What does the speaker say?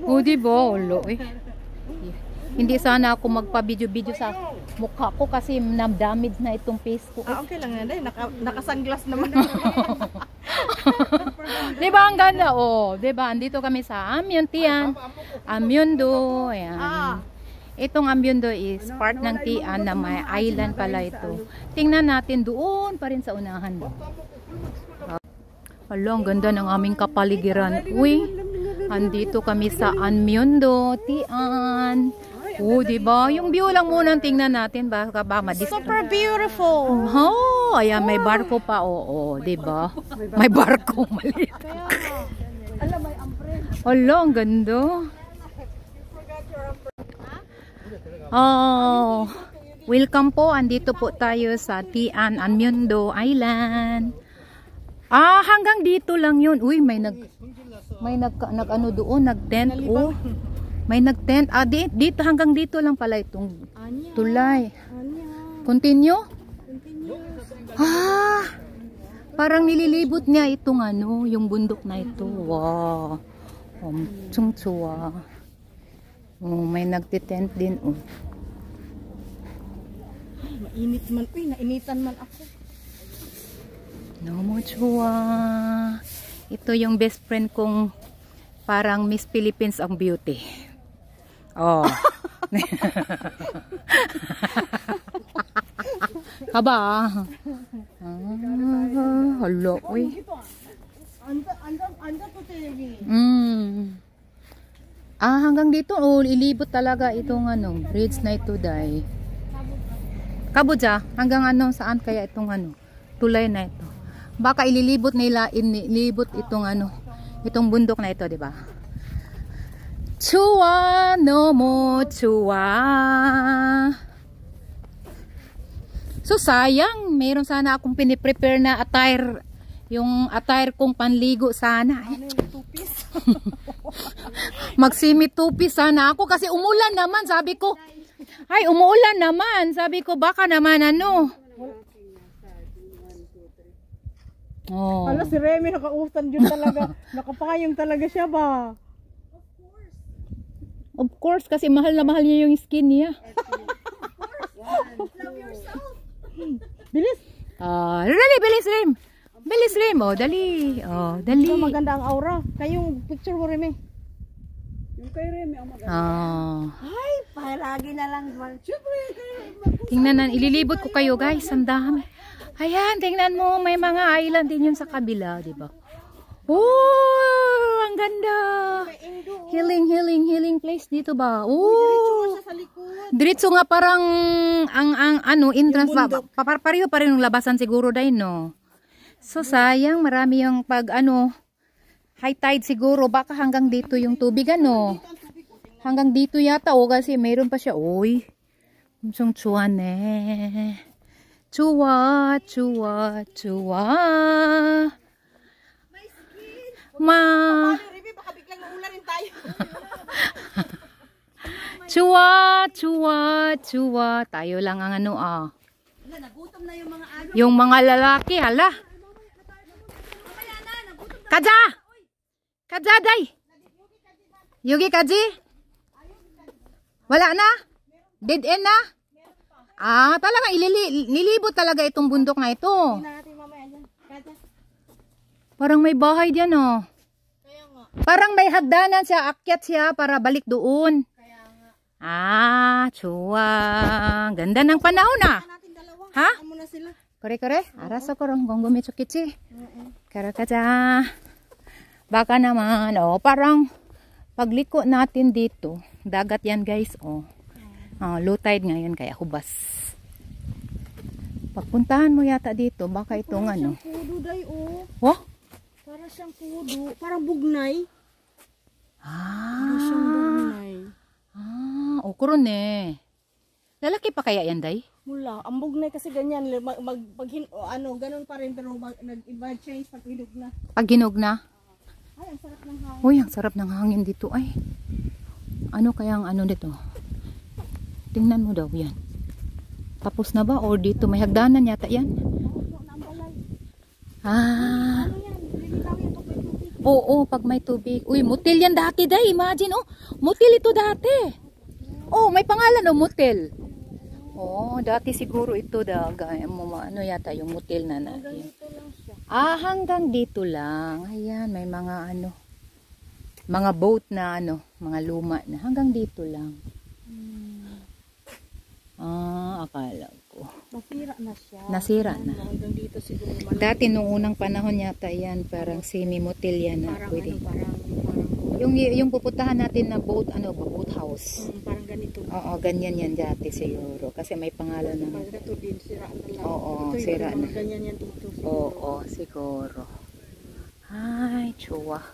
O, diba? Ulo eh. Hindi sana ako magpa-video-video sa mukha ko kasi na-damage na itong face ko. Okay lang yan. Naka-sunglass naman. Diba ang ganda? Oh, diba? Andito kami sa Amyontian. Amyondo. Ayan. Itong Amyondo is part ng Tian na may island pala ito. Tingnan natin doon pa rin sa unahan. Hala, ang ganda ng aming kapaligiran. Uy, andito kami sa Amyondo, Tian. Oh, diba? Yung view lang muna tingnan natin. Baka ba ma-distract. Super beautiful. Oh, ayan, may barko pa. Oo, diba? May barko. Mali. Hala, ang ganda. Oh, welcome po. Andito po tayo sa Tian Amyondo Island. Hanggang dito lang 'yun. Uy, may nag ano doon, nag-tent. Oh. May nag-tent. Dito hanggang dito lang pala itong tulay. Continue? Parang nililibot niya itong ano, yung bundok na ito. Wow. Tsung-tsuwa. Oh, may nagtitent din. Oh. Mainit man. Uy, nainitan man ako. No mo chua. Ito yung best friend kong parang Miss Philippines ang beauty. Oh. Haba. Hello. Uy. Hanggang dito. Oh, ilibot talaga itong ano, bridge na ito, day. Kabudya, hanggang ano, saan kaya itong ano, tulay na ito. Baka ililibot nila, ilibot itong ano, itong bundok na ito, di ba? Chua no mo chua. So sayang, mayroon sana akong piniprepare na attire, yung attire kong panligo sana. Magsimi-tupis sana ako kasi umulan naman, sabi ko. Ay, umuulan naman, sabi ko baka naman ano. Oh. Ala, si Remy nakautan yun talaga. Nakapayong talaga siya ba? Of course, kasi mahal na mahal niya yung skin niya. Love yourself. Bilis. Dali, bilis, Rem. Bilis, Rem. Oh, dali. Oh, dali. So, maganda ang aura. Kayong picture mo, Remy. Yung kay Remy ang maganda. Ay, palagi na lang. Tingnan na, ililibot ko kayo, guys. Ang dami. Ayan, tingnan mo, may mga island din yun sa kabila, di ba? Oh, ang ganda. Healing place dito ba? Oh. Diretso nga parang ang ano, entrance ba? Pareho pa rin yung labasan siguro dahil, no? So, sayang, marami yung pag ano, high tide siguro, baka hanggang dito yung tubig, ano? Hanggang dito yata, o kasi mayroon pa siya. Uy, yung tsuwan eh. Chua, chua, chua. Baka biglang maularin tayo. Chua, chua, chua. Tayo lang ang ano Nagutom na yung mga ano. Yung mga lalaki, hala. Kaja! Kaja, day! Yugi, Kaji? Wala na? Dead end na? Talaga nilibot talaga itong bundok na ito. Parang may bahay diyan, oh. Parang may hagdanan siya, akyat siya para balik doon. Chua. Ganda ng panahon, Ha? Kore-kore? Arasa ko rong gonggo mechokichi. Karakaja. Baka naman, parang pagliko natin dito. Dagat yan, guys, low tide ngayon kaya hubas. Pagpuntahan mo yata dito, baka itong ano. Parang siyang kudo, day, Oh? Parang siyang kudo. Parang bugnay. Parang siyang bugnay. Okuron eh. Lalaki pa kaya yan, day? Mula. Ang bugnay kasi ganyan. Ganun pa rin. Pero nag-iba change pag hinog na. Pag hinog na? Ay, ang sarap ng hangin. Uy, ang sarap ng hangin dito. Ay. Ano kaya ang ano dito? Tingnan mo daw yan. Tapos na ba? Or dito may hagdanan yata yan? Oo, pag may tubig. Uy, motel yan dati, day. Imagine, oh. Motel ito dati. Oh, may pangalan, oh, motel. Oh, dati siguro ito, ano yata yung motel na natin. Ah, hanggang dito lang. Ayan, may mga ano, mga boat na ano, mga luma na. Hanggang dito lang. Ah, akala ko. Nasira na siya. Nasira na. Hanggang dito siguro. Dati nung unang panahon yata yan, parang semi-motel yan na Parang pwede. ano, parang Yung pupuntahan natin na boat, ano ba, boat house. parang ganito. Oo, ganyan yan dati siguro. Kasi may pangalan na. Parang ito din, sira na lang. Oo, Ito, sira yung na. mga ganyan yan dito. Oo, siguro. Ay, chua.